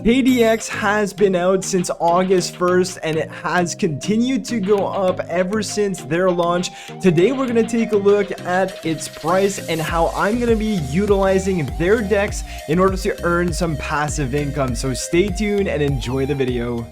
KDX has been out since August 1st and it has continued to go up ever since their launch. Today we're going to take a look at its price and how I'm going to be utilizing their DEX in order to earn some passive income. So stay tuned and enjoy the video.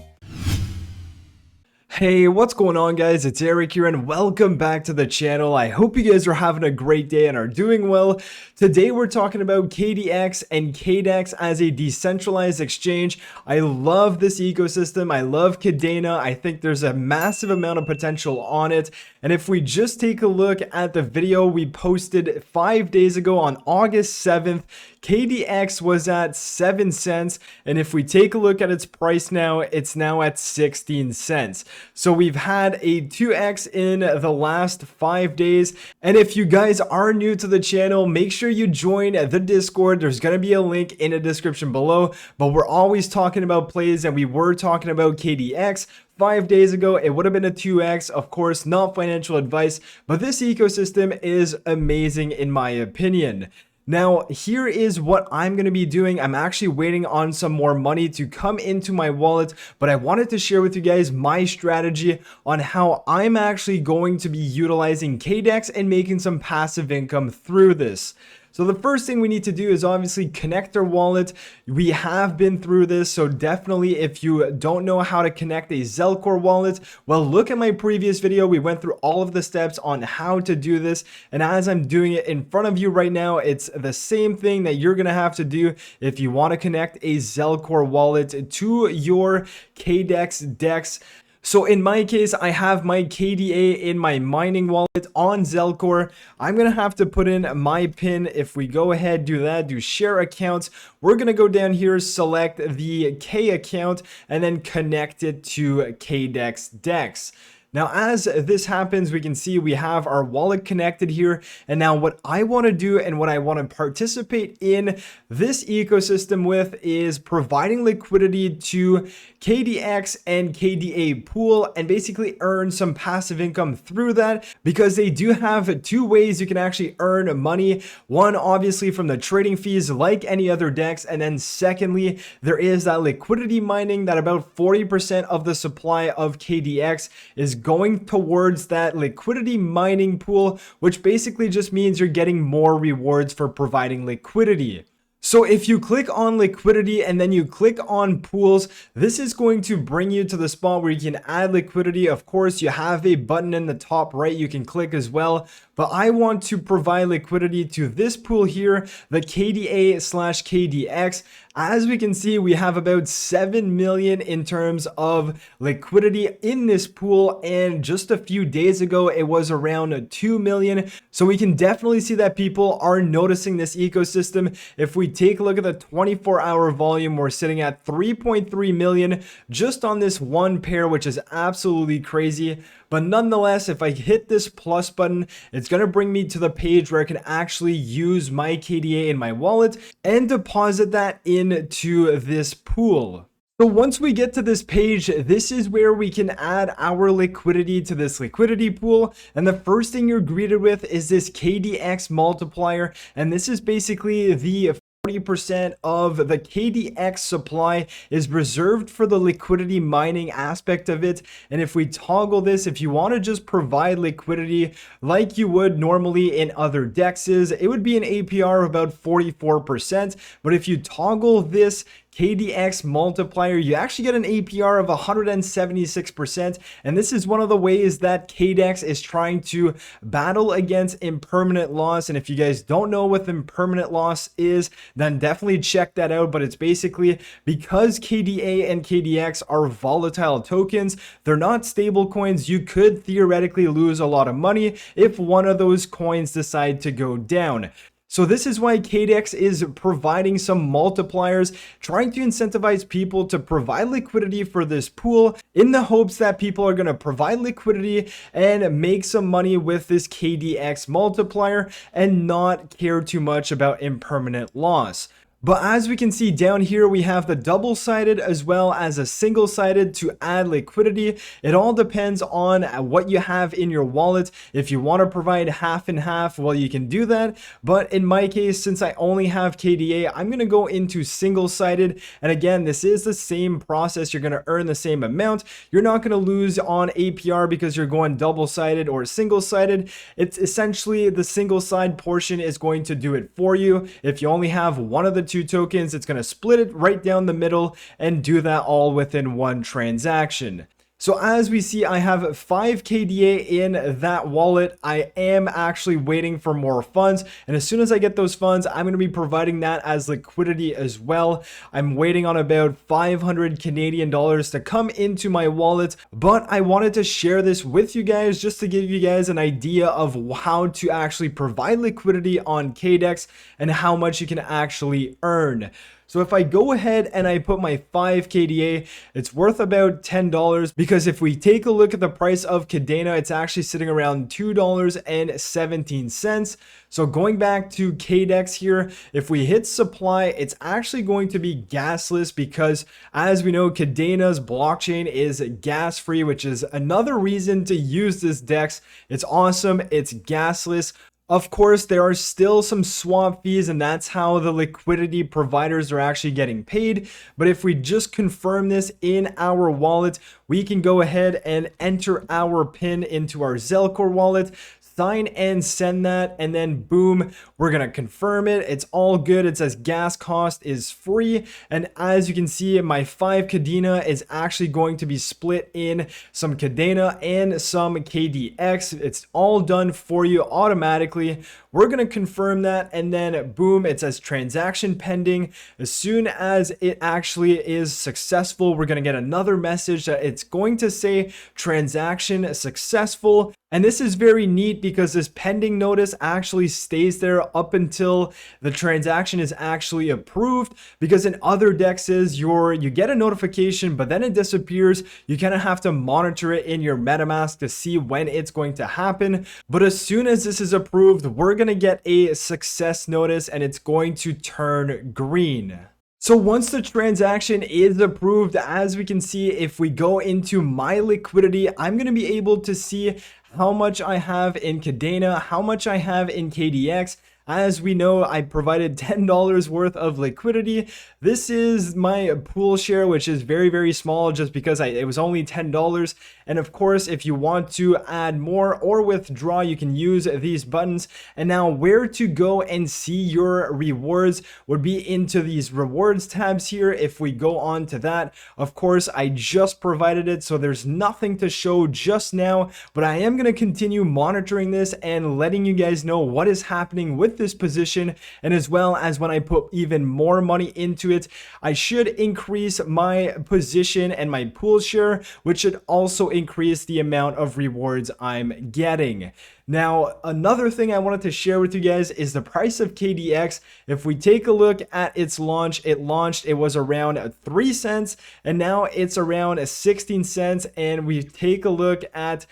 Hey, what's going on guys? It's Eric here and welcome back to the channel. I hope you guys are having a great day and are doing well. Today we're talking about KDX and Kaddex as a decentralized exchange. I love this ecosystem. I love KADENA. I think there's a massive amount of potential on it. And if we just take a look at the video we posted 5 days ago on August 7th, KDX was at 7 cents, and if we take a look at its price now, it's now at 16 cents. So we've had a 2x in the last 5 days. And if you guys are new to the channel, make sure you join the Discord. There's going to be a link in the description below, but we're always talking about plays, and we were talking about KDX 5 days ago. It would have been a 2x, of course, not financial advice, but this ecosystem is amazing in my opinion. Now, here is what I'm going to be doing. I'm actually waiting on some more money to come into my wallet, but I wanted to share with you guys my strategy on how I'm actually going to be utilizing KDEX and making some passive income through this. So the first thing we need to do is obviously connect our wallet. We have been through this, so definitely if you don't know how to connect a Zelcore wallet, well, look at my previous video. We went through all of the steps on how to do this, and as I'm doing it in front of you right now, it's the same thing that you're gonna have to do if you want to connect a Zelcore wallet to your KDEX DEX. So in my case, I have my KDA in my mining wallet on Zelcore. I'm going to have to put in my PIN. If we go ahead, do that, do share accounts, we're going to go down here, select the K account, and then connect it to KDEX DEX. Now, as this happens, we can see we have our wallet connected here. And now what I want to do and what I want to participate in this ecosystem with is providing liquidity to KDX and KDA pool and basically earn some passive income through that, because they do have two ways you can actually earn money. One, obviously from the trading fees like any other DEX. And then secondly, there is that liquidity mining that about 40% of the supply of KDX is going towards that liquidity mining pool, which basically just means you're getting more rewards for providing liquidity. So if you click on liquidity and then you click on pools, this is going to bring you to the spot where you can add liquidity. Of course, you have a button in the top right you can click as well, but I want to provide liquidity to this pool here, the KDA/KDX. As we can see, we have about 7 million in terms of liquidity in this pool, and just a few days ago it was around 2 million. So we can definitely see that people are noticing this ecosystem. If we take a look at the 24-hour volume, we're sitting at 3.3 million just on this one pair, which is absolutely crazy. But nonetheless, if I hit this plus button, it's going to bring me to the page where I can actually use my KDA in my wallet and deposit that into this pool. So once we get to this page, this is where we can add our liquidity to this liquidity pool. And the first thing you're greeted with is this KDX multiplier. And this is basically the 40% of the KDX supply is reserved for the liquidity mining aspect of it. And if we toggle this, if you want to just provide liquidity like you would normally in other DEXs, it would be an APR of about 44%. But if you toggle this KDX multiplier, you actually get an APR of 176%. And this is one of the ways that KDEX is trying to battle against impermanent loss. And if you guys don't know what impermanent loss is, then definitely check that out. But it's basically because KDA and KDX are volatile tokens, they're not stable coins. You could theoretically lose a lot of money if one of those coins decide to go down. So this is why KADEX is providing some multipliers, trying to incentivize people to provide liquidity for this pool in the hopes that people are going to provide liquidity and make some money with this KDX multiplier and not care too much about impermanent loss. But as we can see down here, we have the double-sided as well as a single-sided to add liquidity. It all depends on what you have in your wallet. If you want to provide half and half, well, you can do that. But in my case, since I only have KDA, I'm going to go into single-sided. And again, this is the same process. You're going to earn the same amount. You're not going to lose on APR because you're going double-sided or single-sided. It's essentially the single-side portion is going to do it for you. If you only have one of the two tokens, it's going to split it right down the middle and do that all within one transaction. So as we see, I have 5 KDA in that wallet. I am actually waiting for more funds. And as soon as I get those funds, I'm going to be providing that as liquidity as well. I'm waiting on about 500 Canadian dollars to come into my wallet. But I wanted to share this with you guys just to give you guys an idea of how to actually provide liquidity on Kaddex and how much you can actually earn. So if I go ahead and I put my 5 KDA, it's worth about $10 because if we take a look at the price of KADENA, it's actually sitting around $2.17. So going back to Kaddex here, if we hit supply, it's actually going to be gasless because as we know, KADENA's blockchain is gas free, which is another reason to use this DEX. It's awesome. It's gasless. Of course, there are still some swap fees, and that's how the liquidity providers are actually getting paid. But if we just confirm this in our wallet, we can go ahead and enter our PIN into our Zelcore wallet, sign and send that, and then boom, we're gonna confirm it. It's all good. It says gas cost is free, and as you can see, my 5 KADENA is actually going to be split in some KADENA and some KDX. It's all done for you automatically. We're gonna confirm that, and then boom, it says transaction pending. As soon as it actually is successful, we're gonna get another message that it's going to say transaction successful. And this is very neat because this pending notice actually stays there up until the transaction is actually approved, because in other dexes you get a notification but then it disappears. You kind of have to monitor it in your MetaMask to see when it's going to happen. But as soon as this is approved, we're going to get a success notice and it's going to turn green. So once the transaction is approved, as we can see, if we go into my liquidity, I'm going to be able to see how much I have in KADENA, how much I have in KDX. As we know, I provided $10 worth of liquidity. This is my pool share, which is very, very small just because it was only $10. And of course, if you want to add more or withdraw, you can use these buttons. And now where to go and see your rewards would be into these rewards tabs here. If we go on to that, of course, I just provided it, so there's nothing to show just now, but I am going to continue monitoring this and letting you guys know what is happening with this position. And as well as when I put even more money into it, I should increase my position and my pool share, which should also increase the amount of rewards I'm getting. Now, another thing I wanted to share with you guys is the price of KDX. If we take a look at its launch, it was around 3 cents, and now it's around 16 cents. And we take a look at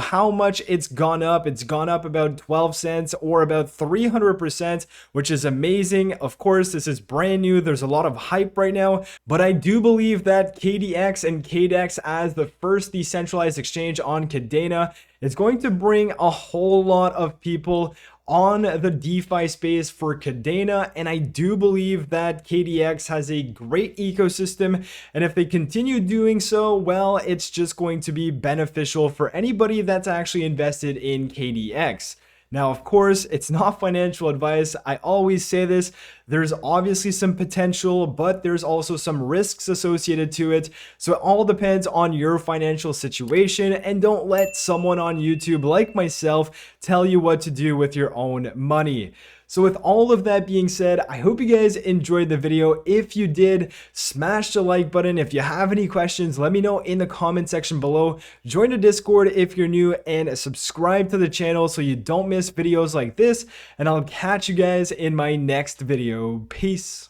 how much it's gone up. It's gone up about 12 cents or about 300%, which is amazing. Of course, this is brand new. There's a lot of hype right now, but I do believe that KDX and Kaddex as the first decentralized exchange on KADENA, it's going to bring a whole lot of people on the DeFi space for KADENA, and I do believe that KDX has a great ecosystem, and if they continue doing so, well, it's just going to be beneficial for anybody that's actually invested in KDX. Now, of course, it's not financial advice. I always say this. There's obviously some potential, but there's also some risks associated to it. So it all depends on your financial situation, and don't let someone on YouTube like myself tell you what to do with your own money. So with all of that being said, I hope you guys enjoyed the video. If you did, smash the like button. If you have any questions, let me know in the comment section below. Join the Discord if you're new, and subscribe to the channel so you don't miss videos like this. And I'll catch you guys in my next video. Peace.